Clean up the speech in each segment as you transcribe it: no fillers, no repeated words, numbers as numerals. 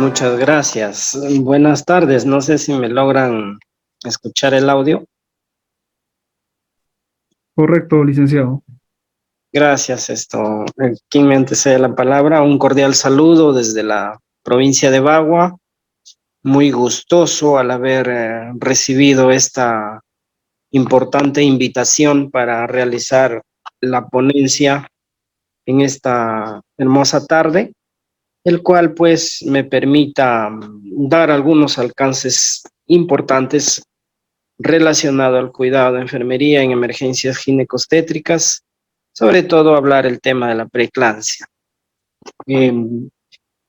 Muchas gracias. Buenas tardes. No sé si me logran escuchar el audio. Correcto, licenciado. Gracias. Quien me antecede la palabra, un cordial saludo desde la provincia de Bagua. Muy gustoso al haber recibido esta importante invitación para realizar la ponencia en esta hermosa tarde, el cual pues me permita dar algunos alcances importantes relacionado al cuidado de enfermería en emergencias ginecostétricas, sobre todo hablar el tema de la preeclampsia. Eh,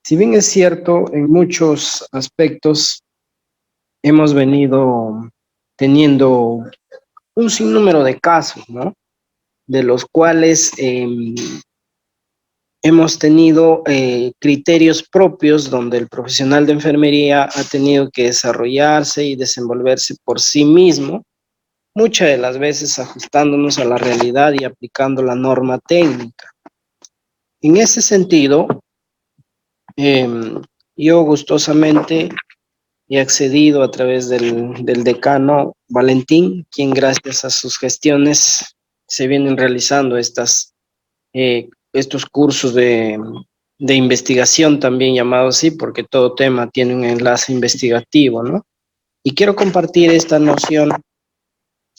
si bien es cierto, en muchos aspectos hemos venido teniendo un sinnúmero de casos, ¿no? De los cuales hemos tenido criterios propios donde el profesional de enfermería ha tenido que desarrollarse y desenvolverse por sí mismo, muchas de las veces ajustándonos a la realidad y aplicando la norma técnica. En ese sentido, eh, yo gustosamente he accedido a través del decano Valentín, quien gracias a sus gestiones se vienen realizando estos cursos de investigación, también llamados así, porque todo tema tiene un enlace investigativo, ¿no? Y quiero compartir esta noción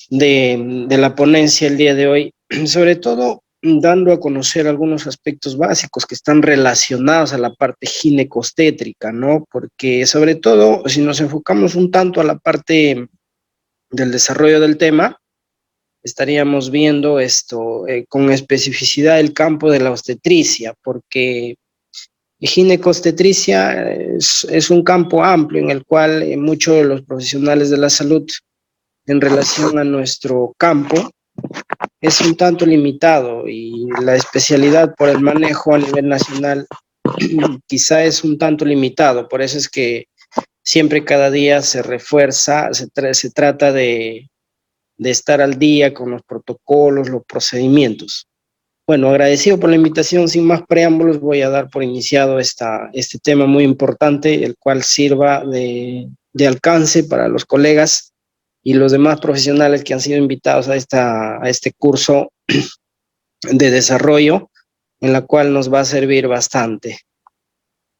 de la ponencia el día de hoy, sobre todo dando a conocer algunos aspectos básicos que están relacionados a la parte ginecostétrica, ¿no? Porque sobre todo, si nos enfocamos un tanto a la parte del desarrollo del tema, estaríamos viendo con especificidad el campo de la obstetricia, porque ginecobstetricia es un campo amplio en el cual muchos de los profesionales de la salud en relación a nuestro campo es un tanto limitado y la especialidad por el manejo a nivel nacional quizá es un tanto limitado. Por eso es que siempre cada día se refuerza, se trata de estar al día con los protocolos, los procedimientos. Bueno, agradecido por la invitación, sin más preámbulos, voy a dar por iniciado este tema muy importante, el cual sirva de alcance para los colegas y los demás profesionales que han sido invitados a este curso de desarrollo, en la cual nos va a servir bastante.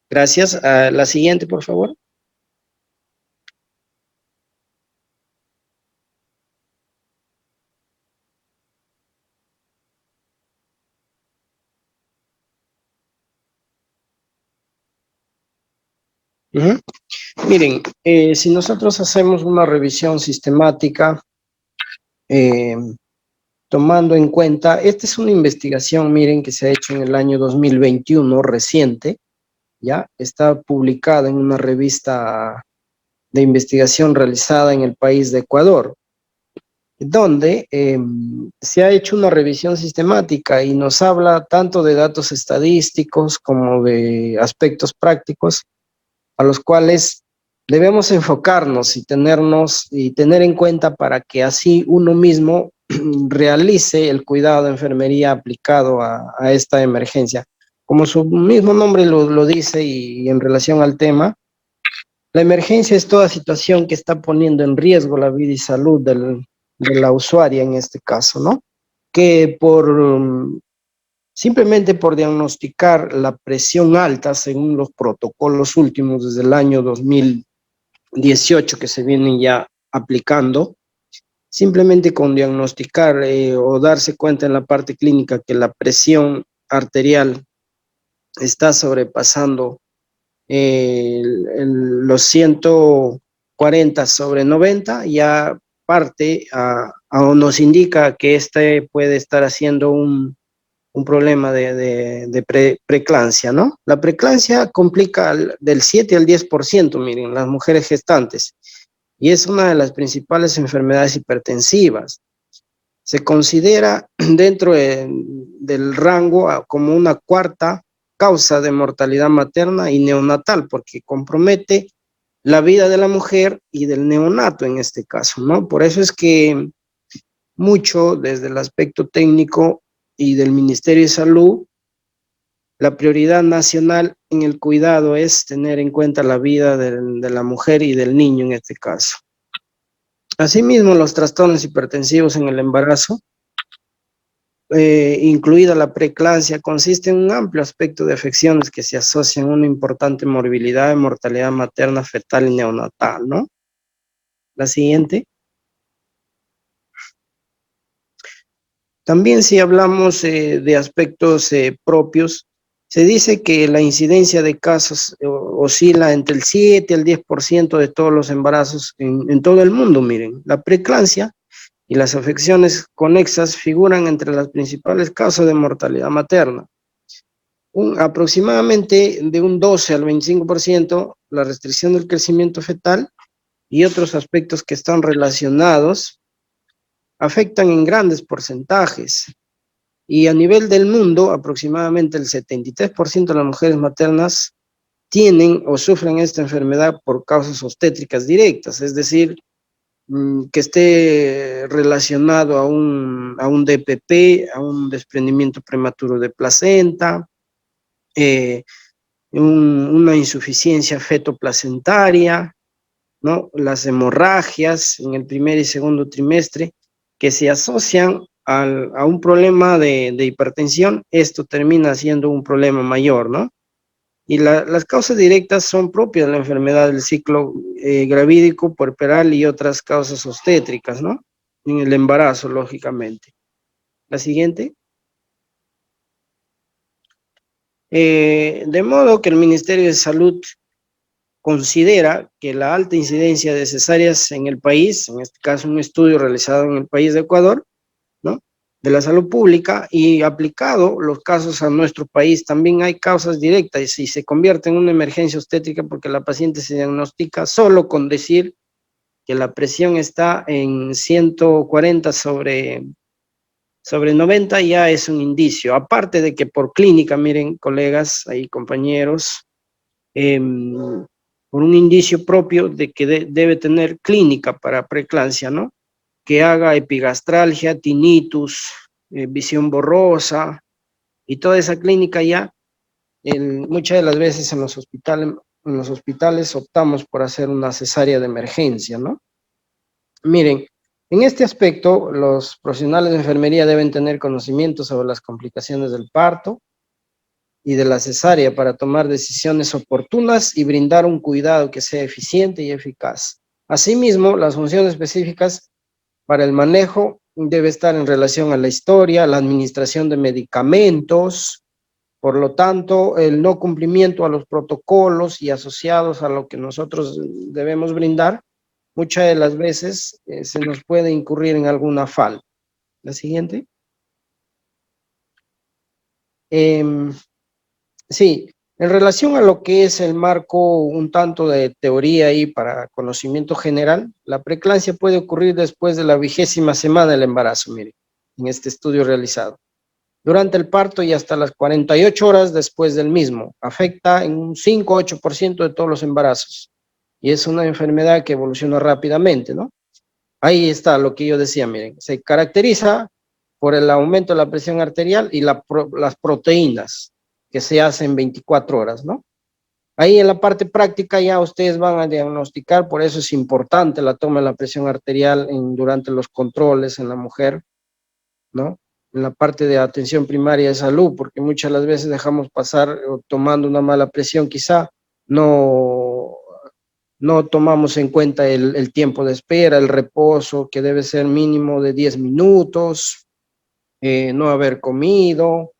Gracias. La siguiente, por favor. Uh-huh. Miren, si nosotros hacemos una revisión sistemática, eh, tomando en cuenta, esta es una investigación, miren, que se ha hecho en el año 2021, reciente, ¿ya? Está publicada en una revista de investigación realizada en el país de Ecuador, donde se ha hecho una revisión sistemática y nos habla tanto de datos estadísticos como de aspectos prácticos a los cuales debemos enfocarnos y tener en cuenta para que así uno mismo realice el cuidado de enfermería aplicado a esta emergencia. Como su mismo nombre lo dice y en relación al tema, la emergencia es toda situación que está poniendo en riesgo la vida y salud de la usuaria en este caso, ¿no? Que simplemente por diagnosticar la presión alta según los protocolos últimos desde el año 2018 que se vienen ya aplicando, simplemente con diagnosticar o darse cuenta en la parte clínica que la presión arterial está sobrepasando los 140/90, ya parte o nos indica que este puede estar haciendo un problema de preeclampsia, ¿no? La preeclampsia complica del 7 al 10%, miren, las mujeres gestantes, y es una de las principales enfermedades hipertensivas. Se considera dentro del rango como una cuarta causa de mortalidad materna y neonatal, porque compromete la vida de la mujer y del neonato en este caso, ¿no? Por eso es que mucho desde el aspecto técnico y del Ministerio de Salud, la prioridad nacional en el cuidado es tener en cuenta la vida de la mujer y del niño en este caso. Asimismo, los trastornos hipertensivos en el embarazo, incluida la preeclampsia, consiste en un amplio aspecto de afecciones que se asocian a una importante morbilidad y mortalidad materna, fetal y neonatal, ¿no? La siguiente. También si hablamos de aspectos propios, se dice que la incidencia de casos oscila entre el 7 al 10% de todos los embarazos en todo el mundo, miren. La preeclampsia y las afecciones conexas figuran entre las principales causas de mortalidad materna. Aproximadamente de un 12 al 25% la restricción del crecimiento fetal y otros aspectos que están relacionados afectan en grandes porcentajes. Y a nivel del mundo, aproximadamente el 73% de las mujeres maternas tienen o sufren esta enfermedad por causas obstétricas directas, es decir, que esté relacionado a un DPP, a un desprendimiento prematuro de placenta, una insuficiencia fetoplacentaria, ¿no? Las hemorragias en el primer y segundo trimestre que se asocian a un problema de hipertensión, esto termina siendo un problema mayor, ¿no? Y las causas directas son propias de la enfermedad del ciclo gravídico, puerperal y otras causas obstétricas, ¿no? En el embarazo, lógicamente. La siguiente. De modo que el Ministerio de Salud considera que la alta incidencia de cesáreas en el país, en este caso un estudio realizado en el país de Ecuador, ¿no? De la salud pública y aplicado los casos a nuestro país, también hay causas directas y se convierte en una emergencia obstétrica porque la paciente se diagnostica solo con decir que la presión está en 140 sobre 90, ya es un indicio. Aparte de que por clínica, miren, colegas y compañeros, por un indicio propio de que debe tener clínica para preeclampsia, ¿no? Que haga epigastralgia, tinnitus, visión borrosa, y toda esa clínica ya, muchas de las veces en los hospitales optamos por hacer una cesárea de emergencia, ¿no? Miren, en este aspecto, los profesionales de enfermería deben tener conocimiento sobre las complicaciones del parto y de la cesárea para tomar decisiones oportunas y brindar un cuidado que sea eficiente y eficaz. Asimismo, las funciones específicas para el manejo debe estar en relación a la historia, la administración de medicamentos, por lo tanto, el no cumplimiento a los protocolos y asociados a lo que nosotros debemos brindar, muchas de las veces se nos puede incurrir en alguna falta. La siguiente. Sí, en relación a lo que es el marco un tanto de teoría y para conocimiento general, la preeclampsia puede ocurrir después de la 20ª semana del embarazo, mire, en este estudio realizado. Durante el parto y hasta las 48 horas después del mismo. Afecta en un 5-8% de todos los embarazos. Y es una enfermedad que evoluciona rápidamente, ¿no? Ahí está lo que yo decía, miren, se caracteriza por el aumento de la presión arterial y las proteínas que se hacen 24 horas, ¿no? Ahí en la parte práctica ya ustedes van a diagnosticar, por eso es importante la toma de la presión arterial durante los controles en la mujer, ¿no? En la parte de atención primaria de salud, porque muchas de las veces dejamos pasar tomando una mala presión, quizá no tomamos en cuenta el tiempo de espera, el reposo, que debe ser mínimo de 10 minutos, no haber comido,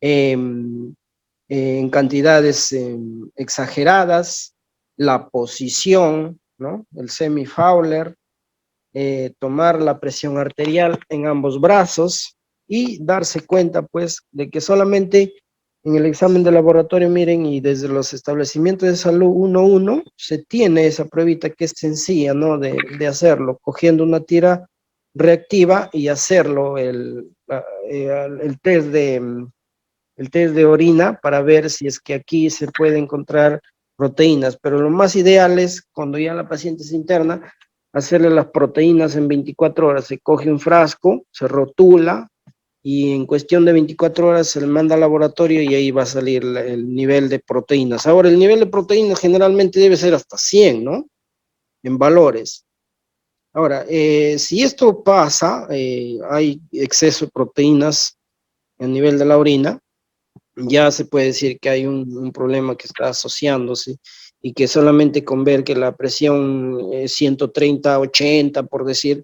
en cantidades exageradas, la posición, ¿no? El semi-Fowler, tomar la presión arterial en ambos brazos y darse cuenta, pues, de que solamente en el examen de laboratorio, miren, y desde los establecimientos de salud 1-1, se tiene esa pruebita que es sencilla, ¿no? De hacerlo, cogiendo una tira reactiva y hacerlo el test de orina para ver si es que aquí se puede encontrar proteínas, pero lo más ideal es cuando ya la paciente se interna, hacerle las proteínas en 24 horas. Se coge un frasco, se rotula y en cuestión de 24 horas se le manda al laboratorio y ahí va a salir el nivel de proteínas. Ahora, el nivel de proteínas generalmente debe ser hasta 100, ¿no? En valores. Ahora, si esto pasa, hay exceso de proteínas a nivel de la orina, ya se puede decir que hay un problema que está asociándose y que solamente con ver que la presión es 130, 80, por decir,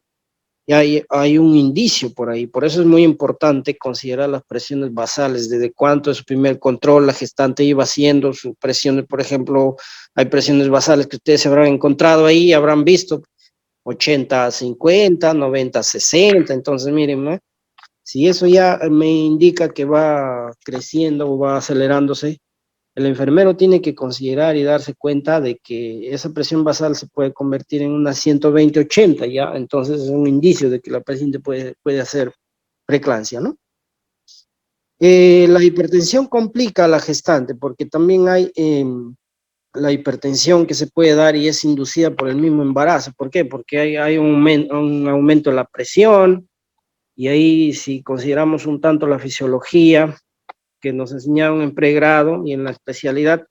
ya hay un indicio por ahí. Por eso es muy importante considerar las presiones basales, desde cuánto es su primer control, la gestante iba haciendo sus presiones, por ejemplo, hay presiones basales que ustedes se habrán encontrado ahí, habrán visto 80, 50, 90, 60, entonces miren, ¿no? Si eso ya me indica que va creciendo o va acelerándose, el enfermero tiene que considerar y darse cuenta de que esa presión basal se puede convertir en una 120-80, ¿ya? Entonces es un indicio de que la paciente puede hacer preeclampsia, ¿no? La hipertensión complica a la gestante porque también hay la hipertensión que se puede dar y es inducida por el mismo embarazo. ¿Por qué? Porque hay un aumento de la presión y ahí si consideramos un tanto la fisiología que nos enseñaron en pregrado y en la especialidad,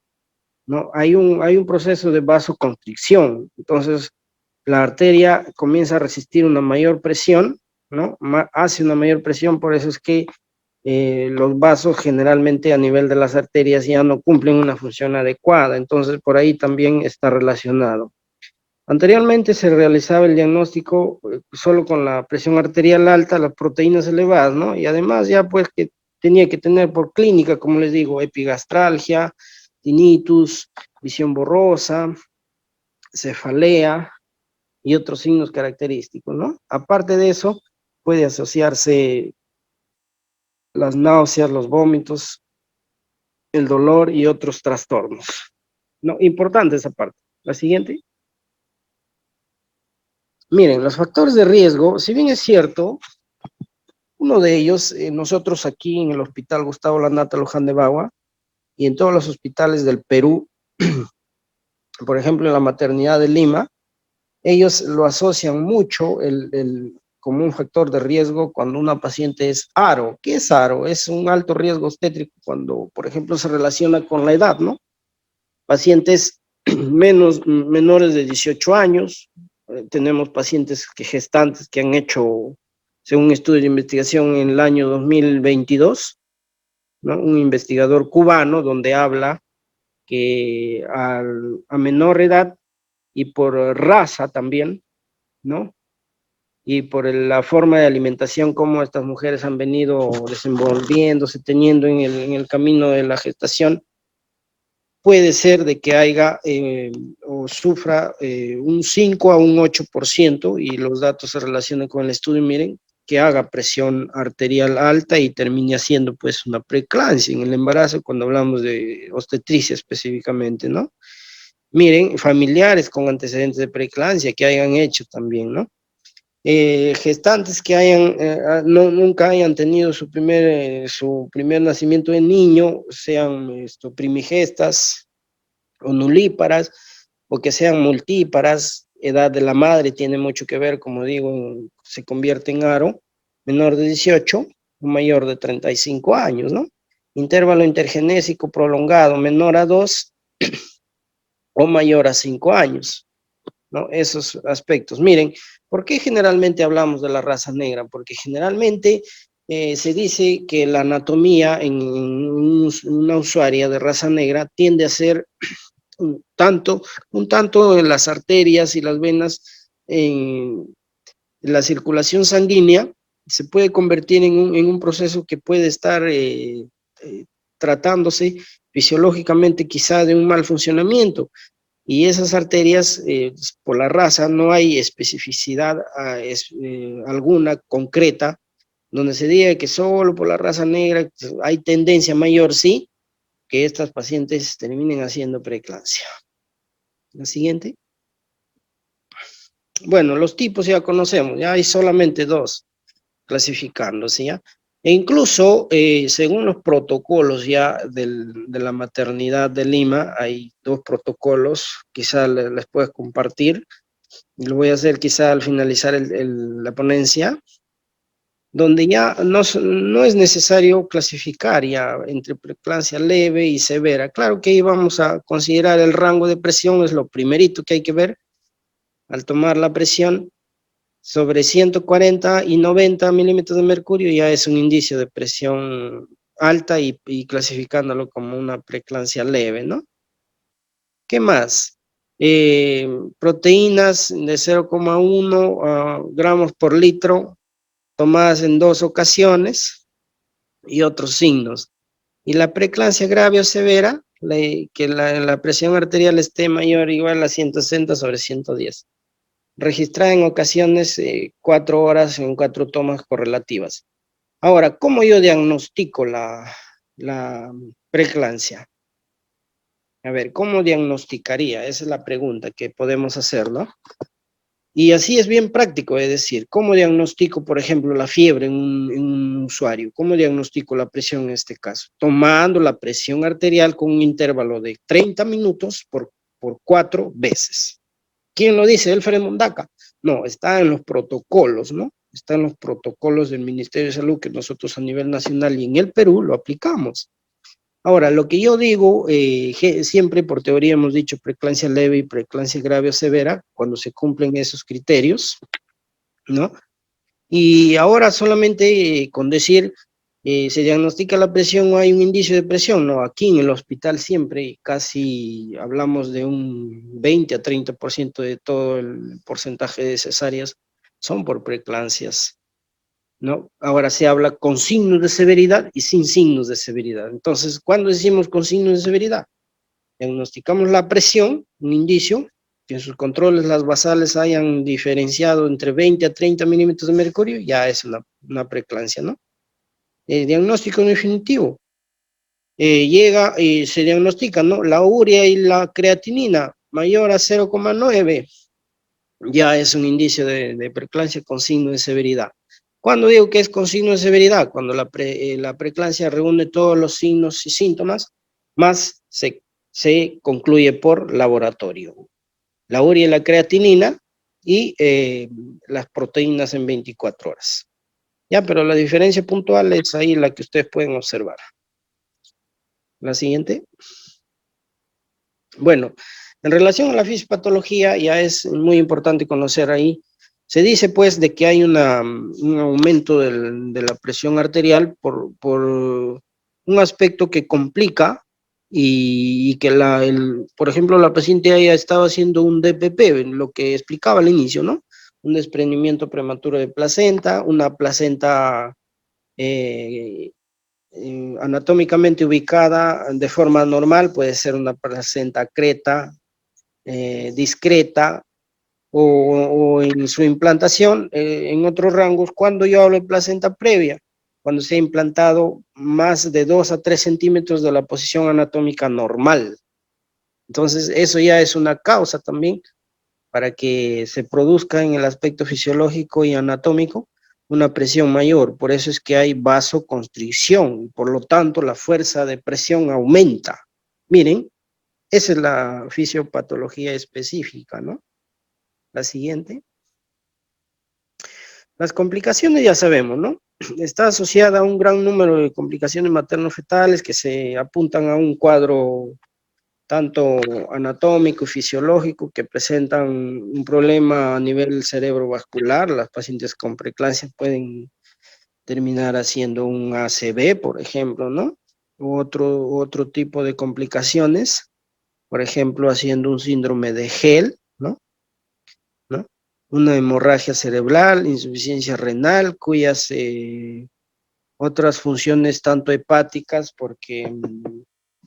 ¿no? Hay un proceso de vasoconstricción, entonces la arteria comienza a resistir una mayor presión, ¿no? Hace una mayor presión, por eso es que los vasos generalmente a nivel de las arterias ya no cumplen una función adecuada, entonces por ahí también está relacionado. Anteriormente se realizaba el diagnóstico solo con la presión arterial alta, las proteínas elevadas, ¿no? Y además ya pues que tenía que tener por clínica, como les digo, epigastralgia, tinnitus, visión borrosa, cefalea y otros signos característicos, ¿no? Aparte de eso, puede asociarse las náuseas, los vómitos, el dolor y otros trastornos. No, importante esa parte. La siguiente. Miren, los factores de riesgo, si bien es cierto, uno de ellos, nosotros aquí en el Hospital Gustavo Lanata Luján de Bagua y en todos los hospitales del Perú, por ejemplo en la maternidad de Lima, ellos lo asocian mucho como un factor de riesgo cuando una paciente es ARO. ¿Qué es ARO? Es un alto riesgo obstétrico cuando, por ejemplo, se relaciona con la edad, ¿no? Pacientes menores de 18 años, tenemos pacientes gestantes que han hecho, según un estudio de investigación en el año 2022, ¿no? Un investigador cubano donde habla que a menor edad y por raza también, ¿no? Y por la forma de alimentación, cómo estas mujeres han venido desenvolviéndose, teniendo en el camino de la gestación, puede ser de que haya o sufra un 5 a un 8%, y los datos se relacionan con el estudio, miren, que haga presión arterial alta y termine haciendo pues una preeclampsia en el embarazo, cuando hablamos de obstetricia específicamente, ¿no? Miren, familiares con antecedentes de preeclampsia que hayan hecho también, ¿no? Gestantes que nunca hayan tenido su primer nacimiento de niño, sean primigestas o nulíparas, o que sean multíparas, edad de la madre tiene mucho que ver, como digo, se convierte en aro, menor de 18 o mayor de 35 años, ¿no? Intervalo intergenésico prolongado, menor a 2 o mayor a 5 años, ¿no? Esos aspectos. Miren, ¿por qué generalmente hablamos de la raza negra? Porque generalmente se dice que la anatomía en una usuaria de raza negra tiende a ser un tanto en las arterias y las venas, en la circulación sanguínea, se puede convertir en un proceso que puede estar eh, tratándose fisiológicamente quizá de un mal funcionamiento. Y esas arterias, por la raza, no hay especificidad alguna concreta donde se diga que solo por la raza negra hay tendencia mayor, sí, que estas pacientes terminen haciendo preeclampsia. La siguiente. Bueno, los tipos ya conocemos, ya hay solamente dos clasificándose, ¿ya? E incluso, según los protocolos ya de la maternidad de Lima, hay dos protocolos, quizá les puedes compartir, y lo voy a hacer quizá al finalizar la ponencia. donde ya no es necesario clasificar ya entre preeclampsia leve y severa. Claro que ahí vamos a considerar el rango de presión, es lo primerito que hay que ver al tomar la presión. Sobre 140 y 90 milímetros de mercurio ya es un indicio de presión alta y clasificándolo como una preeclampsia leve, ¿no? ¿Qué más? Proteínas de 0,1 gramos por litro tomadas en 2 ocasiones y otros signos. Y la preeclampsia grave o severa, que la presión arterial esté mayor o igual a 160 sobre 110. Registrada en ocasiones 4 horas en 4 tomas correlativas. Ahora, ¿cómo yo diagnostico la preeclampsia? A ver, ¿cómo diagnosticaría? Esa es la pregunta que podemos hacer, ¿no? Y así es bien práctico, es decir, ¿cómo diagnostico, por ejemplo, la fiebre en un usuario? ¿Cómo diagnostico la presión en este caso? Tomando la presión arterial con un intervalo de 30 minutos por 4 veces. ¿Quién lo dice? Elfred Mondaca. No, está en los protocolos, ¿no? Está en los protocolos del Ministerio de Salud que nosotros a nivel nacional y en el Perú lo aplicamos. Ahora, lo que yo digo, siempre por teoría hemos dicho preeclampsia leve y preeclampsia grave o severa, cuando se cumplen esos criterios, ¿no? Y ahora solamente con decir, se diagnostica la presión o hay un indicio de presión, no, aquí en el hospital siempre casi hablamos de un 20 a 30% de todo el porcentaje de cesáreas son por preeclampsias, ¿no? Ahora se habla con signos de severidad y sin signos de severidad. Entonces, ¿cuándo decimos con signos de severidad? Diagnosticamos la presión, un indicio, que en sus controles las basales hayan diferenciado entre 20 a 30 milímetros de mercurio, ya es una preeclampsia, ¿no? El diagnóstico no definitivo. Llega y se diagnostica, ¿no? La urea y la creatinina mayor a 0,9, ya es un indicio de preeclampsia con signo de severidad. ¿Cuándo digo que es con signo de severidad? Cuando la preeclampsia reúne todos los signos y síntomas, más se concluye por laboratorio. La urea y la creatinina y las proteínas en 24 horas. Ya, pero la diferencia puntual es ahí la que ustedes pueden observar. La siguiente. Bueno, en relación a la fisiopatología, ya es muy importante conocer ahí. Se dice pues de que hay un aumento de la presión arterial por un aspecto que complica y que por ejemplo, la paciente haya estado haciendo un DPP, lo que explicaba al inicio, ¿no? Un desprendimiento prematuro de placenta, una placenta anatómicamente ubicada de forma normal, puede ser una placenta creta, discreta, o en su implantación en otros rangos. Cuando yo hablo de placenta previa, cuando se ha implantado más de 2 a 3 centímetros de la posición anatómica normal. Entonces, eso ya es una causa también para que se produzca en el aspecto fisiológico y anatómico una presión mayor. Por eso es que hay vasoconstricción y por lo tanto la fuerza de presión aumenta. Miren, esa es la fisiopatología específica, ¿no? La siguiente. Las complicaciones ya sabemos, ¿no? Está asociada a un gran número de complicaciones materno-fetales que se apuntan a un cuadro tanto anatómico y fisiológico que presentan un problema a nivel cerebrovascular. Las pacientes con preeclampsia pueden terminar haciendo un ACV, por ejemplo, ¿no? U otro tipo de complicaciones, por ejemplo, haciendo un síndrome de Gel, ¿no? ¿No? Una hemorragia cerebral, insuficiencia renal, cuyas otras funciones tanto hepáticas, porque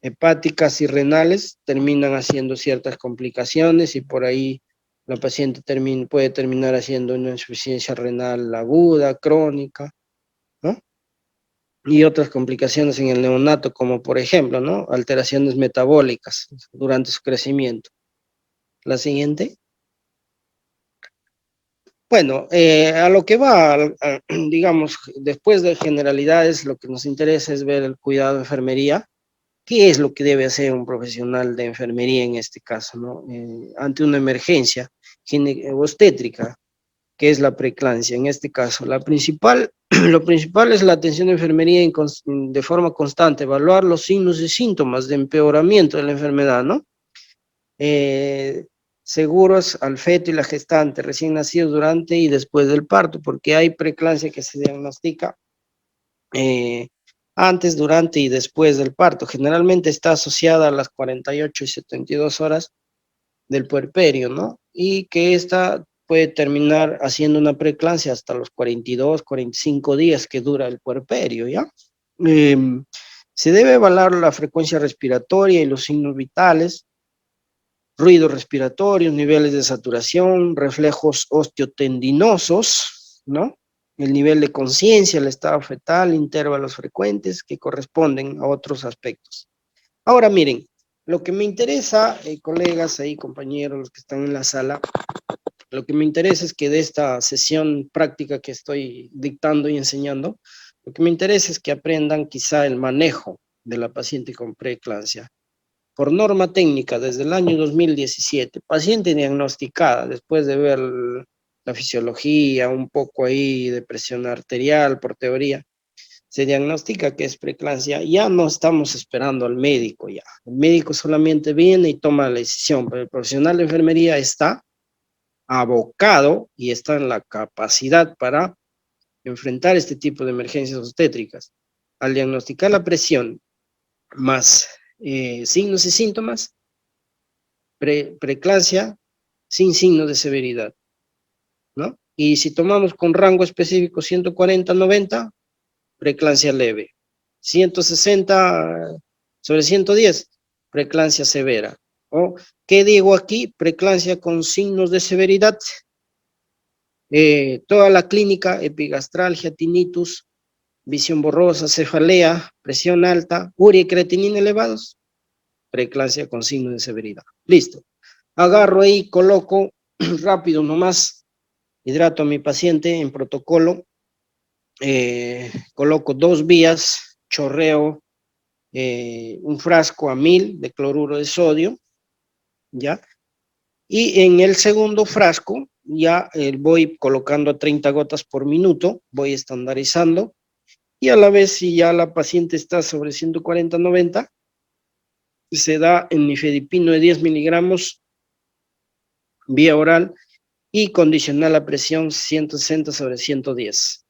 hepáticas y renales terminan haciendo ciertas complicaciones y por ahí la paciente puede terminar haciendo una insuficiencia renal aguda, crónica, ¿no? Y otras complicaciones en el neonato, como por ejemplo, ¿no? Alteraciones metabólicas durante su crecimiento. La siguiente. Bueno, a lo que va, digamos, después de generalidades, lo que nos interesa es ver el cuidado de enfermería. ¿Qué es lo que debe hacer un profesional de enfermería en este caso, ¿no? Ante una emergencia obstétrica? que es la preeclampsia en este caso. Lo principal es la atención de enfermería de forma constante, evaluar los signos y síntomas de empeoramiento de la enfermedad, ¿no? Seguros al feto y la gestante recién nacidos durante y después del parto, porque hay preeclampsia que se diagnostica antes, durante y después del parto. Generalmente está asociada a las 48 y 72 horas del puerperio, ¿no? Y que esta puede terminar haciendo una preeclampsia hasta los 42, 45 días que dura el puerperio, ¿ya? Se debe evaluar la frecuencia respiratoria y los signos vitales, ruidos respiratorios, niveles de saturación, reflejos osteotendinosos, ¿no? El nivel de conciencia, el estado fetal, intervalos frecuentes que corresponden a otros aspectos. Ahora miren, lo que me interesa, colegas ahí, compañeros, los que están en la sala, lo que me interesa es que de esta sesión práctica que estoy dictando y enseñando, lo que me interesa es que aprendan quizá el manejo de la paciente con preeclampsia. Por norma técnica, desde el año 2017, paciente diagnosticada después de ver la fisiología, un poco ahí de presión arterial por teoría, se diagnostica que es preeclampsia, ya no estamos esperando al médico ya. El médico solamente viene y toma la decisión, pero el profesional de enfermería está abocado y está en la capacidad para enfrentar este tipo de emergencias obstétricas. Al diagnosticar la presión más signos y síntomas, preeclampsia sin signos de severidad, ¿no? Y si tomamos con rango específico 140-90, preeclampsia leve. 160 sobre 110, preeclampsia severa. ¿O qué digo aquí? Preeclampsia con signos de severidad. Toda la clínica, epigastralgia, tinnitus, visión borrosa, cefalea, presión alta, urea y creatinina elevados, preeclampsia con signos de severidad. Listo. Agarro ahí, coloco rápido nomás, hidrato a mi paciente en protocolo, coloco 2 vías, chorreo un frasco a 1000 de cloruro de sodio, ¿ya? Y en el segundo frasco ya voy colocando a 30 gotas por minuto, voy estandarizando, y a la vez si ya la paciente está sobre 140-90, se da en nifedipino de 10 miligramos vía oral y condicional a presión 160 sobre 110.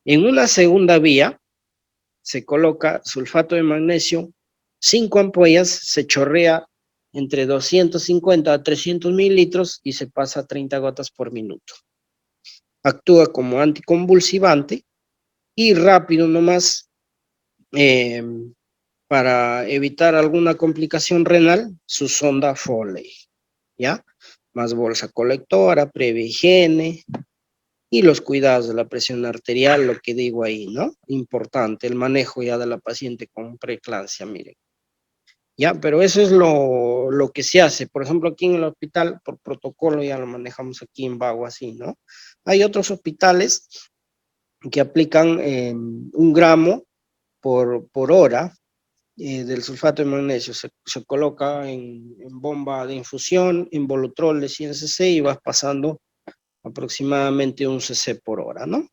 En una segunda vía se coloca sulfato de magnesio, 5 ampollas, se chorrea entre 250 a 300 mililitros y se pasa a 30 gotas por minuto. Actúa como anticonvulsivante y rápido nomás para evitar alguna complicación renal, su sonda Foley, ¿ya? Más bolsa colectora, previa higiene, y los cuidados de la presión arterial, lo que digo ahí, ¿no? Importante, el manejo ya de la paciente con preeclampsia, miren. Ya, pero eso es lo que se hace. Por ejemplo, aquí en el hospital, por protocolo, ya lo manejamos aquí en Bagua, así, ¿no? Hay otros hospitales que aplican 1 gramo por hora del sulfato de magnesio. Se coloca en bomba de infusión, en Volutrol de 100 cc y vas pasando aproximadamente 1 cc por hora, ¿no?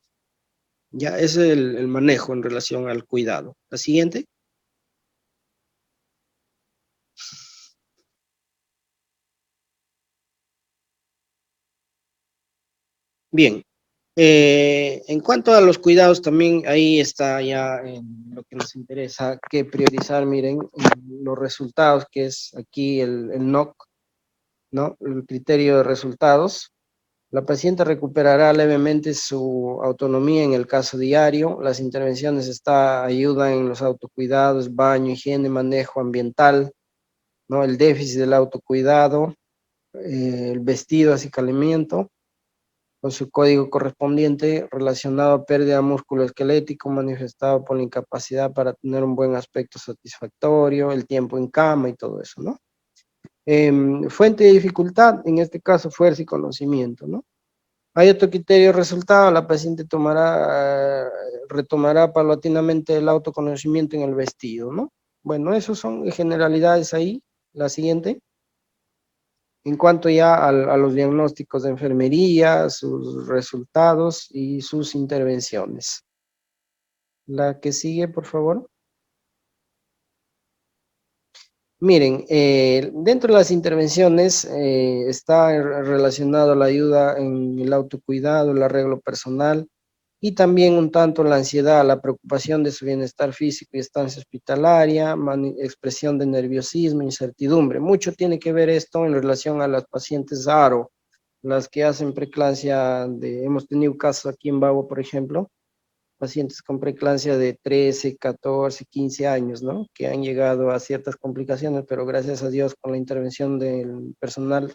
Ya, ese es el manejo en relación al cuidado. La siguiente. Bien. En cuanto a los cuidados, también ahí está ya lo que nos interesa, que priorizar, miren, los resultados, que es aquí el NOC, ¿no? El criterio de resultados. La paciente recuperará levemente su autonomía en el caso diario. Las intervenciones ayudan en los autocuidados, baño, higiene, manejo ambiental, ¿no? El déficit del autocuidado, el vestido, acicalamiento, con su código correspondiente relacionado a pérdida de músculo esquelético manifestado por la incapacidad para tener un buen aspecto satisfactorio, el tiempo en cama y todo eso, ¿no? Fuente de dificultad, en este caso fuerza y conocimiento, ¿no? Hay otro criterio de resultado, la paciente retomará paulatinamente el autoconocimiento en el vestido, ¿no? Bueno, esos son generalidades ahí. La siguiente. En cuanto ya a los diagnósticos de enfermería, sus resultados y sus intervenciones. La que sigue, por favor. Miren, dentro de las intervenciones está relacionado la ayuda en el autocuidado, el arreglo personal y también un tanto la ansiedad, la preocupación de su bienestar físico y estancia hospitalaria, expresión de nerviosismo, incertidumbre. Mucho tiene que ver esto en relación a las pacientes ARO, las que hacen preeclampsia hemos tenido casos aquí en Bagua, por ejemplo, pacientes con preeclampsia de 13, 14, 15 años, ¿no? Que han llegado a ciertas complicaciones, pero gracias a Dios con la intervención del personal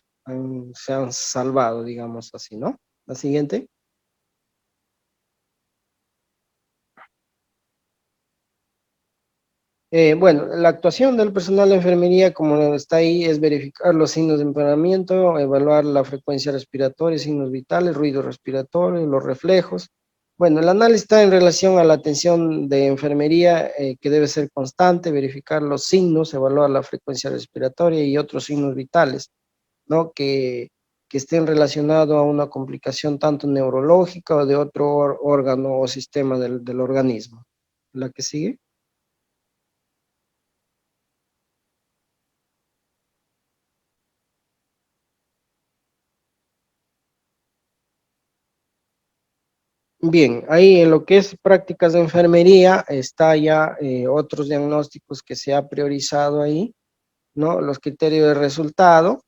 se han salvado, digamos así, ¿no? La siguiente. Bueno, la actuación del personal de enfermería, como está ahí, es verificar los signos de empeoramiento, evaluar la frecuencia respiratoria, signos vitales, ruido respiratorio, los reflejos. Bueno, el análisis está en relación a la atención de enfermería, que debe ser constante, verificar los signos, evaluar la frecuencia respiratoria y otros signos vitales, ¿no? Que estén relacionados a una complicación tanto neurológica o de otro órgano o sistema del organismo. ¿La que sigue? Bien, ahí en lo que es prácticas de enfermería está ya otros diagnósticos que se ha priorizado ahí, ¿no? Los criterios de resultado,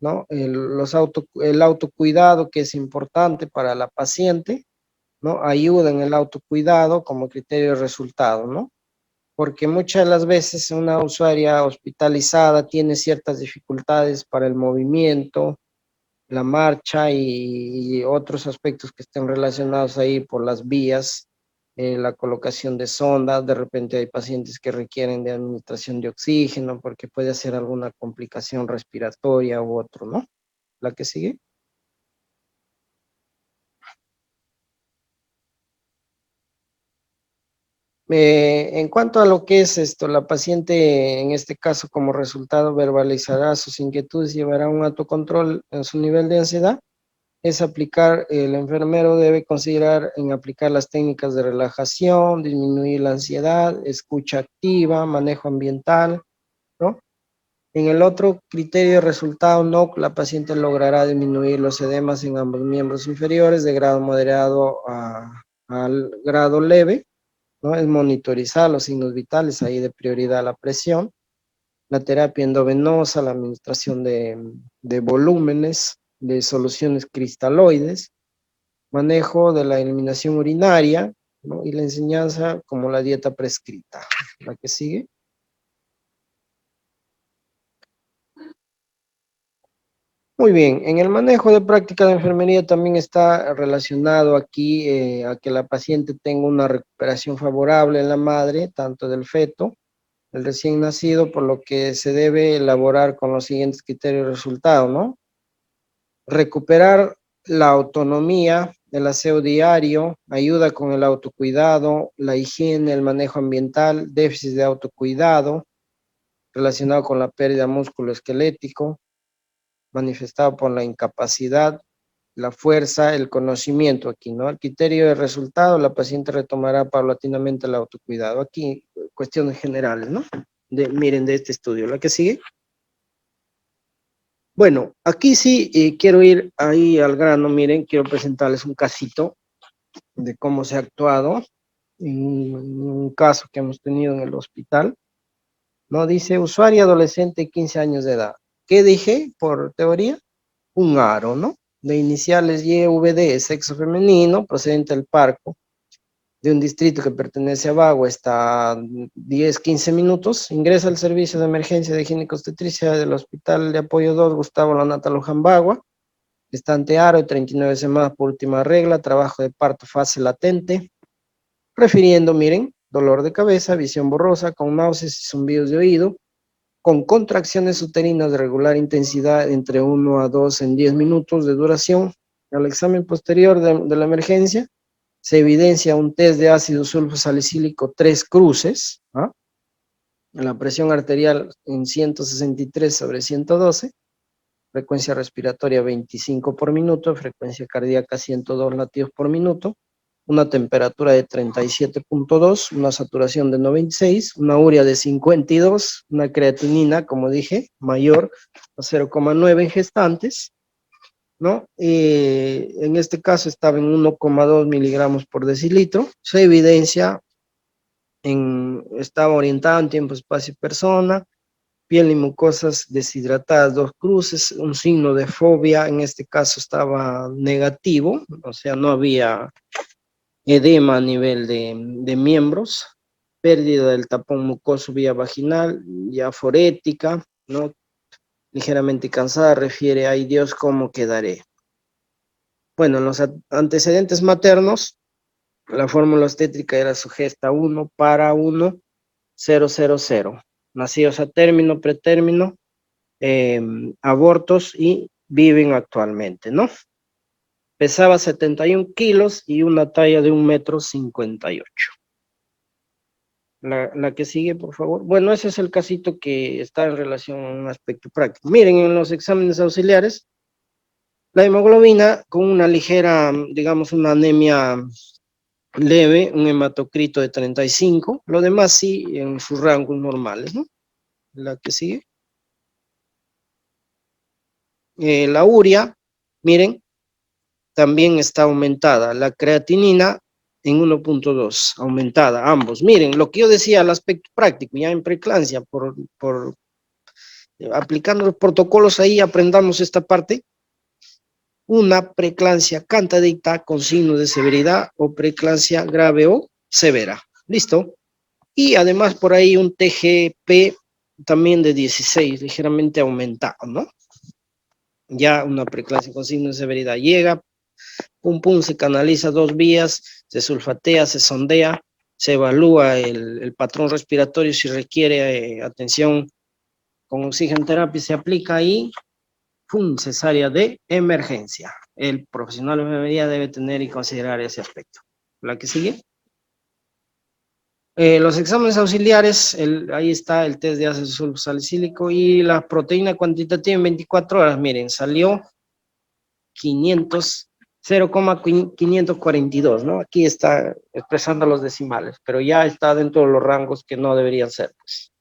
¿no? El autocuidado que es importante para la paciente, ¿no? Ayuda en el autocuidado como criterio de resultado, ¿no? Porque muchas de las veces una usuaria hospitalizada tiene ciertas dificultades para el movimiento, la marcha y otros aspectos que estén relacionados ahí por las vías, la colocación de sondas, de repente hay pacientes que requieren de administración de oxígeno porque puede ser alguna complicación respiratoria u otro, ¿no? La que sigue. En cuanto a lo que es esto, la paciente en este caso como resultado verbalizará sus inquietudes y llevará un autocontrol en su nivel de ansiedad. Es aplicar, el enfermero debe considerar en aplicar las técnicas de relajación, disminuir la ansiedad, escucha activa, manejo ambiental, ¿no? En el otro criterio de resultado NOC, la paciente logrará disminuir los edemas en ambos miembros inferiores de grado moderado al grado leve, ¿no? Es monitorizar los signos vitales, ahí de prioridad la presión, la terapia endovenosa, la administración de volúmenes, de soluciones cristaloides, manejo de la eliminación urinaria, ¿no? Y la enseñanza como la dieta prescrita. La que sigue. Muy bien, en el manejo de práctica de enfermería también está relacionado aquí a que la paciente tenga una recuperación favorable en la madre, tanto del feto, el recién nacido, por lo que se debe elaborar con los siguientes criterios de resultado, ¿no? Recuperar la autonomía, el aseo diario, ayuda con el autocuidado, la higiene, el manejo ambiental, déficit de autocuidado relacionado con la pérdida músculo-esquelético, manifestado por la incapacidad, la fuerza, el conocimiento aquí, ¿no? El criterio de resultado, la paciente retomará paulatinamente el autocuidado. Aquí, cuestiones generales, ¿no? Miren, de este estudio. La que sigue. Bueno, aquí sí quiero ir ahí al grano, miren, quiero presentarles un casito de cómo se ha actuado en un caso que hemos tenido en el hospital, ¿no? Dice usuario adolescente 15 años de edad. ¿Qué dije por teoría? Un aro, ¿no? De iniciales YVD, sexo femenino, procedente del Parco, de un distrito que pertenece a Bagua, está 10, 15 minutos, ingresa al servicio de emergencia de ginecobstetricia del Hospital de Apoyo 2, Gustavo Lanata Luján Bagua, estante aro, 39 semanas por última regla, trabajo de parto fase latente, refiriendo, miren, dolor de cabeza, visión borrosa, con náuseas y zumbidos de oído, con contracciones uterinas de regular intensidad entre 1 a 2 en 10 minutos de duración. Al examen posterior de la emergencia, se evidencia un test de ácido sulfosalicílico 3 cruces, ¿ah? La presión arterial en 163/112, frecuencia respiratoria 25 por minuto, frecuencia cardíaca 102 latidos por minuto, una temperatura de 37.2, una saturación de 96, una urea de 52, una creatinina, como dije, mayor a 0,9 en gestantes, ¿no? En este caso estaba en 1,2 miligramos por decilitro. Se evidencia, estaba orientada en tiempo, espacio y persona, piel y mucosas deshidratadas, 2 cruces, un signo de fobia, en este caso estaba negativo, o sea, no había edema a nivel de miembros, pérdida del tapón mucoso vía vaginal, ya forética, ¿no? Ligeramente cansada, refiere, ay Dios, ¿cómo quedaré? Bueno, en los antecedentes maternos, la fórmula obstétrica era sugesta 1 para 1, 000. Nacidos a término, pretérmino, abortos y viven actualmente, ¿no? Pesaba 71 kilos y una talla de 1,58 m. La que sigue, por favor. Bueno, ese es el casito que está en relación a un aspecto práctico. Miren, en los exámenes auxiliares, la hemoglobina con una ligera, digamos, una anemia leve, un hematocrito de 35, lo demás sí en sus rangos normales, ¿no? La que sigue. La urea, miren, también está aumentada. La creatinina en 1,2, aumentada, ambos. Miren, lo que yo decía, el aspecto práctico, ya en preeclampsia, por aplicando los protocolos ahí, aprendamos esta parte. Una preeclampsia cantadita con signo de severidad o preeclampsia grave o severa. ¿Listo? Y además por ahí un TGP también de 16, ligeramente aumentado, ¿no? Ya una preeclampsia con signo de severidad llega, pum pum, se canaliza 2 vías, se sulfatea, se sondea, se evalúa el patrón respiratorio, si requiere atención con oxigenoterapia, se aplica ahí, pum, cesárea de emergencia. El profesional de enfermería debe tener y considerar ese aspecto. ¿La que sigue? Los exámenes auxiliares, ahí está el test de ácido sulfosalicílico y la proteína cuantitativa en 24 horas, miren, salió 500, 0,542, ¿no? Aquí está expresando los decimales, pero ya está dentro de los rangos que no deberían ser, pues.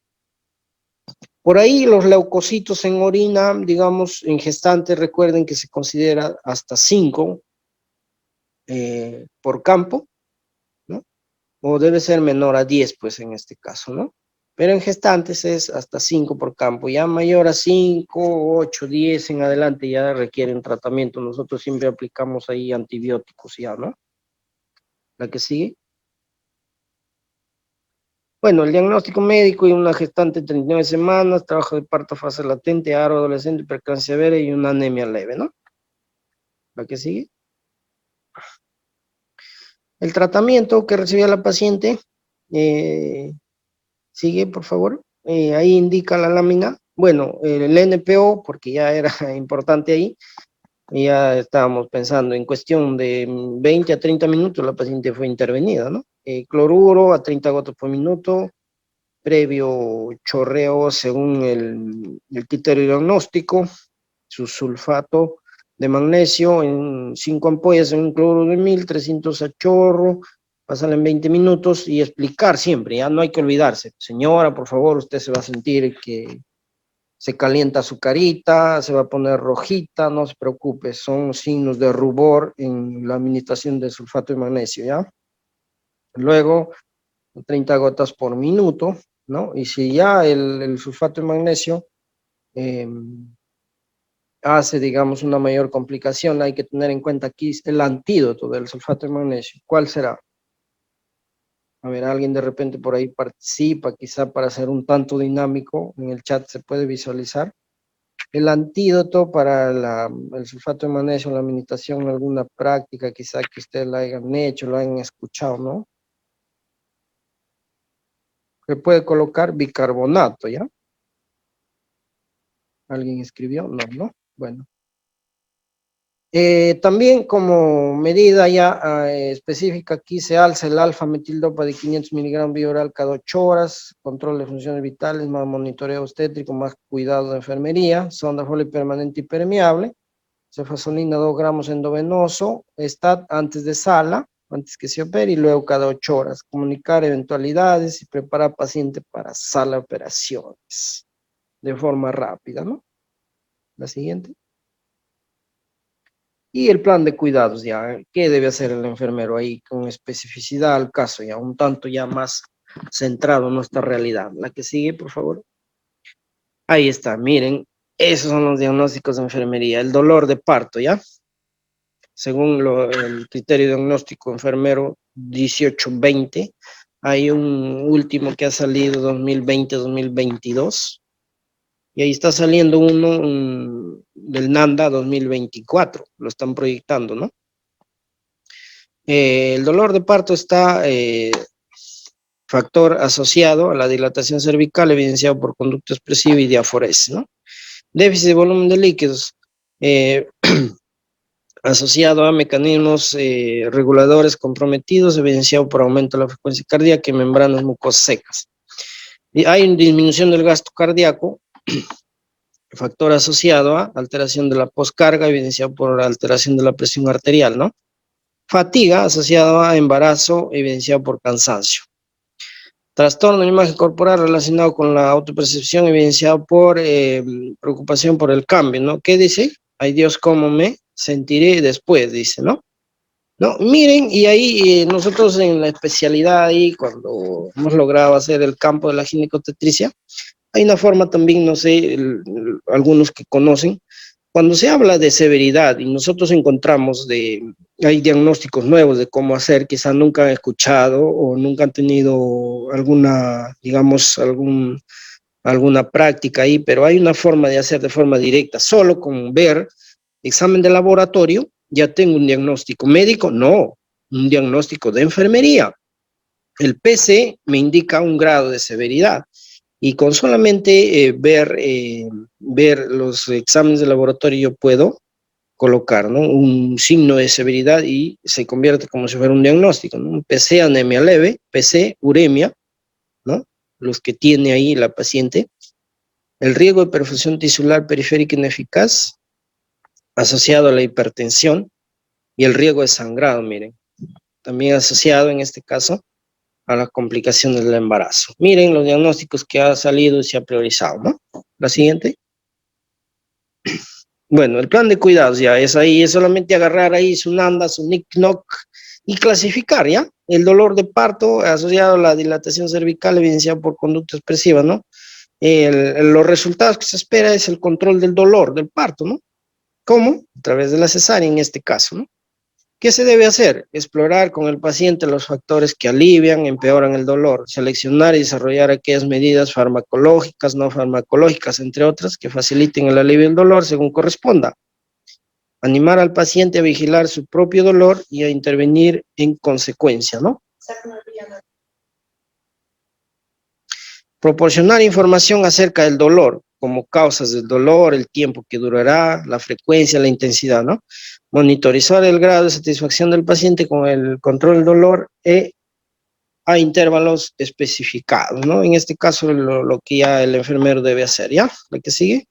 Por ahí los leucocitos en orina, digamos, en gestantes, recuerden que se considera hasta 5 por campo, ¿no? O debe ser menor a 10, pues en este caso, ¿no? Pero en gestantes es hasta 5 por campo, ya mayor a 5, 8, 10 en adelante ya requieren tratamiento. Nosotros siempre aplicamos ahí antibióticos ya, ¿no? La que sigue. Bueno, el diagnóstico médico y una gestante de 39 semanas, trabajo de parto fase latente, aro adolescente, preeclampsia severa y una anemia leve, ¿no? La que sigue. El tratamiento que recibía la paciente, sigue, por favor. Ahí indica la lámina. Bueno, el NPO, porque ya era importante ahí, y ya estábamos pensando en cuestión de 20 a 30 minutos, la paciente fue intervenida, ¿no? Cloruro a 30 gotas por minuto, previo chorreo según el criterio diagnóstico, su sulfato de magnesio en 5 ampollas en un cloro de 1,300 a chorro, pasarla en 20 minutos y explicar siempre, ya no hay que olvidarse. Señora, por favor, usted se va a sentir que se calienta su carita, se va a poner rojita, no se preocupe, son signos de rubor en la administración del sulfato de magnesio, ¿ya? Luego, 30 gotas por minuto, ¿no? Y si ya el sulfato de magnesio hace, digamos, una mayor complicación, hay que tener en cuenta aquí el antídoto del sulfato de magnesio. ¿Cuál será? A ver, alguien de repente por ahí participa, quizá para ser un tanto dinámico, en el chat se puede visualizar. El antídoto para el sulfato de magnesio, la administración, alguna práctica quizá que ustedes la hayan hecho, lo hayan escuchado, ¿no? Se puede colocar bicarbonato, ¿ya? ¿Alguien escribió? No, no. Bueno. También como medida ya específica aquí se alza el alfa-metildopa de 500 miligramos vía oral cada 8 horas, control de funciones vitales, más monitoreo obstétrico, más cuidado de enfermería, sonda Foley permanente y permeable, cefazolina 2 gramos endovenoso, STAT antes de sala, antes que se opere y luego cada 8 horas, comunicar eventualidades y preparar paciente para sala de operaciones de forma rápida, ¿no? La siguiente. Y el plan de cuidados, ya, ¿qué debe hacer el enfermero ahí con especificidad al caso, ya un tanto ya más centrado en nuestra realidad? La que sigue, por favor. Ahí está, miren, esos son los diagnósticos de enfermería. El dolor de parto, ¿ya? Según el criterio diagnóstico enfermero 1820, hay un último que ha salido 2020-2022, y ahí está saliendo uno del NANDA 2024, lo están proyectando, ¿no? El dolor de parto está factor asociado a la dilatación cervical evidenciado por conducto expresivo y diaforesis, ¿no? Déficit de volumen de líquidos asociado a mecanismos reguladores comprometidos evidenciado por aumento de la frecuencia cardíaca y membranas mucosas secas. Y hay una disminución del gasto cardíaco, factor asociado a alteración de la poscarga evidenciado por alteración de la presión arterial, ¿no? Fatiga asociado a embarazo evidenciado por cansancio. Trastorno de imagen corporal relacionado con la autopercepción evidenciado por preocupación por el cambio, ¿no? ¿Qué dice? Ay Dios, ¿cómo me sentiré después? Dice, ¿no? No, miren, y ahí nosotros en la especialidad ahí, cuando hemos logrado hacer el campo de la ginecotetricia, hay una forma también, no sé, algunos que conocen, cuando se habla de severidad y nosotros encontramos hay diagnósticos nuevos de cómo hacer, quizás nunca han escuchado o nunca han tenido alguna, digamos, alguna práctica ahí, pero hay una forma de hacer de forma directa, solo con ver examen de laboratorio, ya tengo un diagnóstico médico, no, un diagnóstico de enfermería. El PC me indica un grado de severidad. Y con solamente ver los exámenes de laboratorio yo puedo colocar, ¿no? Un signo de severidad y se convierte como si fuera un diagnóstico, ¿no? Un PC anemia leve, PC uremia, ¿no? Los que tiene ahí la paciente. El riesgo de perfusión tisular periférica ineficaz asociado a la hipertensión y el riesgo de sangrado, miren, también asociado en este caso a las complicaciones del embarazo. Miren los diagnósticos que ha salido y se ha priorizado, ¿no? La siguiente. Bueno, el plan de cuidados ya es ahí, es solamente agarrar ahí su NANDA, su NIC-NOC y clasificar, ¿ya? El dolor de parto asociado a la dilatación cervical evidenciado por conducta expresiva, ¿no? Los resultados que se espera es el control del dolor del parto, ¿no? ¿Cómo? A través de la cesárea en este caso, ¿no? ¿Qué se debe hacer? Explorar con el paciente los factores que alivian, empeoran el dolor, seleccionar y desarrollar aquellas medidas farmacológicas, no farmacológicas, entre otras, que faciliten el alivio del dolor según corresponda. Animar al paciente a vigilar su propio dolor y a intervenir en consecuencia, ¿no? Proporcionar información acerca del dolor, como causas del dolor, el tiempo que durará, la frecuencia, la intensidad, ¿no? Monitorizar el grado de satisfacción del paciente con el control del dolor a intervalos especificados, ¿no? En este caso, lo que ya el enfermero debe hacer, ¿ya? ¿La que sigue?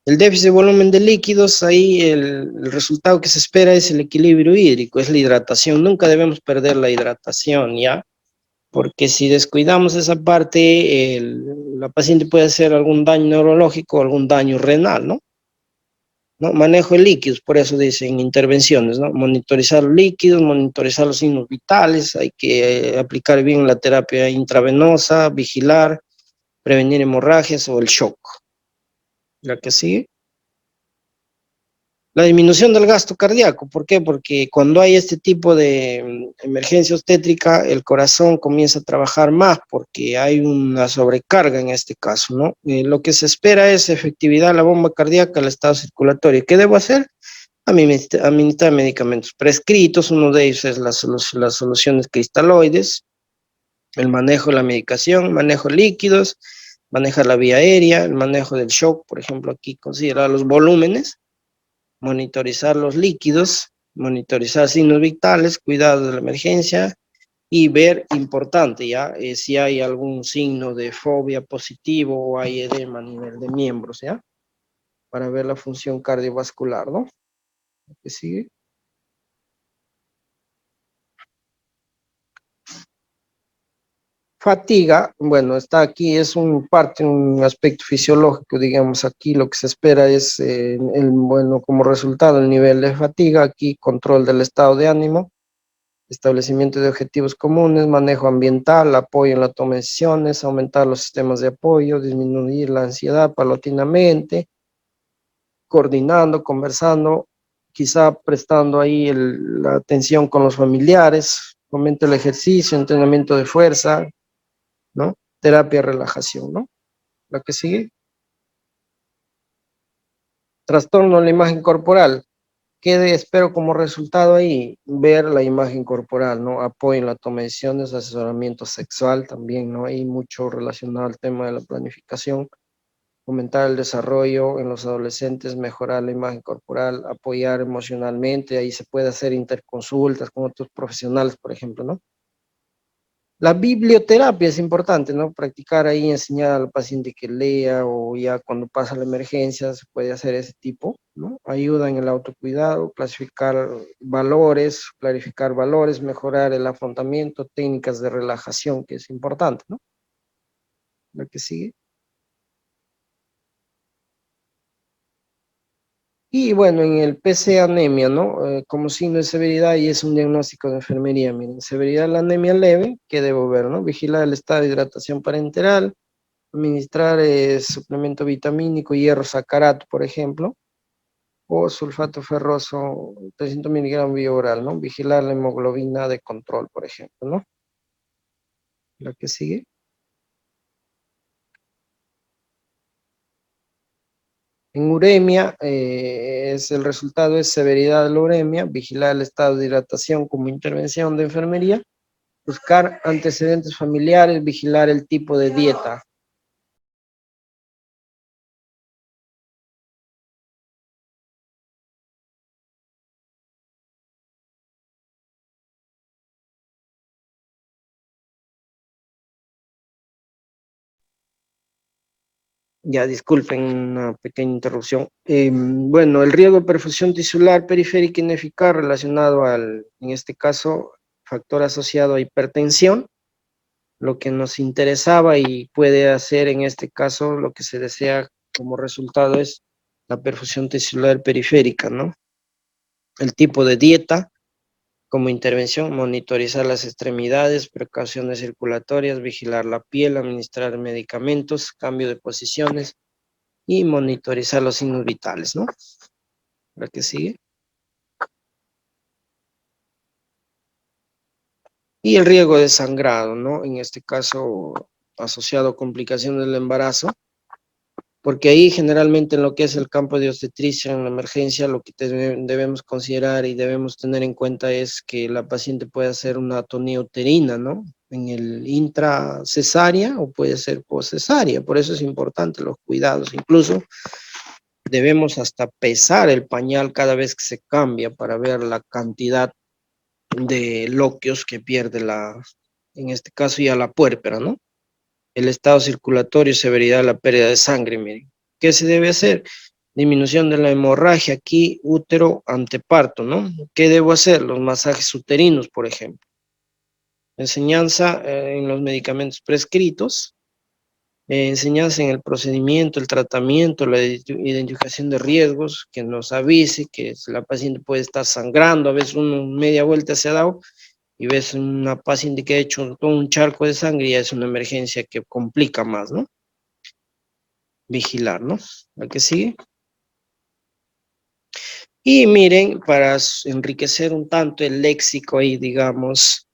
El déficit de volumen de líquidos, ahí el resultado que se espera es el equilibrio hídrico, es la hidratación. Nunca debemos perder la hidratación, ¿ya? Porque si descuidamos esa parte, la paciente puede hacer algún daño neurológico o algún daño renal, ¿no? ¿No? Manejo de líquidos, por eso dicen intervenciones, ¿no? Monitorizar los líquidos, monitorizar los signos vitales, hay que aplicar bien la terapia intravenosa, vigilar, prevenir hemorragias o el shock. ¿La que sigue? La disminución del gasto cardíaco, ¿por qué? Porque cuando hay este tipo de emergencia obstétrica, el corazón comienza a trabajar más porque hay una sobrecarga en este caso, ¿no? Lo que se espera es efectividad de la bomba cardíaca, el estado circulatorio. ¿Qué debo hacer? Administrar medicamentos prescritos, uno de ellos es las soluciones cristaloides, el manejo de la medicación, manejo de líquidos, manejar la vía aérea, el manejo del shock, por ejemplo, aquí considerar los volúmenes, monitorizar los líquidos, monitorizar signos vitales, cuidado de la emergencia y ver, importante ya, si hay algún signo de fobia positivo o hay edema a nivel de miembros, ¿ya? Para ver la función cardiovascular, ¿no? ¿Qué sigue? Fatiga, bueno, está aquí, es un aspecto fisiológico, digamos, aquí lo que se espera es, bueno, como resultado, el nivel de fatiga, aquí control del estado de ánimo, establecimiento de objetivos comunes, manejo ambiental, apoyo en la toma de decisiones, aumentar los sistemas de apoyo, disminuir la ansiedad paulatinamente, coordinando, conversando, quizá prestando ahí la atención con los familiares, fomenta el ejercicio, entrenamiento de fuerza, ¿no? Terapia, relajación, ¿no? La que sigue, trastorno de la imagen corporal. Espero como resultado ahí ver la imagen corporal, ¿no? Apoyo en la toma de decisiones, asesoramiento sexual también, ¿no? Hay mucho relacionado al tema de la planificación, fomentar el desarrollo en los adolescentes, mejorar la imagen corporal, apoyar emocionalmente, ahí se puede hacer interconsultas con otros profesionales, por ejemplo, ¿no? La biblioterapia es importante, ¿no? Practicar ahí, enseñar al paciente que lea o ya cuando pasa la emergencia se puede hacer ese tipo, ¿no? Ayuda en el autocuidado, clarificar valores, mejorar el afrontamiento, técnicas de relajación, que es importante, ¿no? La que sigue. Y bueno, en el PC anemia, ¿no? Como signo de severidad y es un diagnóstico de enfermería, miren, severidad de la anemia leve, ¿qué debo ver, no? Vigilar el estado de hidratación parenteral, administrar suplemento vitamínico, hierro sacarato, por ejemplo, o sulfato ferroso, 300 miligramos vía oral, ¿no? Vigilar la hemoglobina de control, por ejemplo, ¿no? La que sigue. En uremia, el resultado es severidad de la uremia, vigilar el estado de hidratación como intervención de enfermería, buscar antecedentes familiares, vigilar el tipo de dieta. Ya, disculpen una pequeña interrupción. Bueno, el riesgo de perfusión tisular periférica ineficaz relacionado en este caso, factor asociado a hipertensión, lo que nos interesaba y puede hacer en este caso lo que se desea como resultado es la perfusión tisular periférica, ¿no? El tipo de dieta como intervención, monitorizar las extremidades, precauciones circulatorias, vigilar la piel, administrar medicamentos, cambio de posiciones y monitorizar los signos vitales, ¿no? La que sigue. Y el riesgo de sangrado, ¿no? En este caso, asociado a complicaciones del embarazo, porque ahí generalmente en lo que es el campo de obstetricia en la emergencia, lo que debemos considerar y debemos tener en cuenta es que la paciente puede hacer una atonía uterina, ¿no? En el intracesárea o puede ser postcesárea, por eso es importante los cuidados, incluso debemos hasta pesar el pañal cada vez que se cambia para ver la cantidad de loquios que pierde en este caso ya la puérpera, ¿no? El estado circulatorio y severidad de la pérdida de sangre, miren. ¿Qué se debe hacer? Disminución de la hemorragia aquí, útero anteparto, ¿no? ¿Qué debo hacer? Los masajes uterinos, por ejemplo. Enseñanza en los medicamentos prescritos, enseñanza en el procedimiento, el tratamiento, la identificación de riesgos, que nos avise que la paciente puede estar sangrando, a veces media vuelta se ha dado y ves una paciente que ha hecho todo un charco de sangre y ya es una emergencia que complica más, ¿no? Vigilar, ¿no? ¿La que sigue? Y miren, para enriquecer un tanto el léxico ahí, digamos,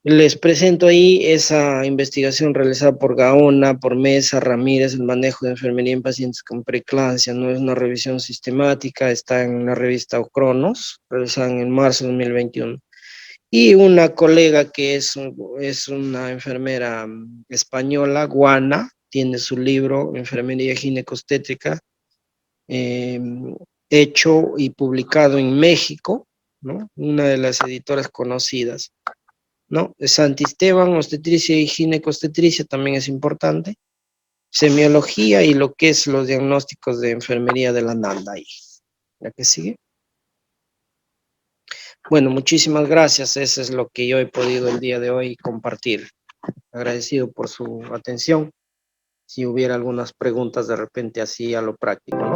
les presento ahí esa investigación realizada por Gaona, por Mesa, Ramírez, el manejo de enfermería en pacientes con preeclampsia, no es una revisión sistemática, está en la revista Ocronos, realizada en marzo de 2021. Y una colega que es una enfermera española, Guana, tiene su libro Enfermería Ginecostétrica, hecho y publicado en México, ¿no? Una de las editoras conocidas, ¿no? Santisteban, obstetricia y ginecobstetricia también es importante. Semiología y lo que es los diagnósticos de enfermería de la NANDA ahí. ¿La que sigue? Bueno, muchísimas gracias. Eso es lo que yo he podido el día de hoy compartir. Agradecido por su atención. Si hubiera algunas preguntas de repente así a lo práctico, ¿no?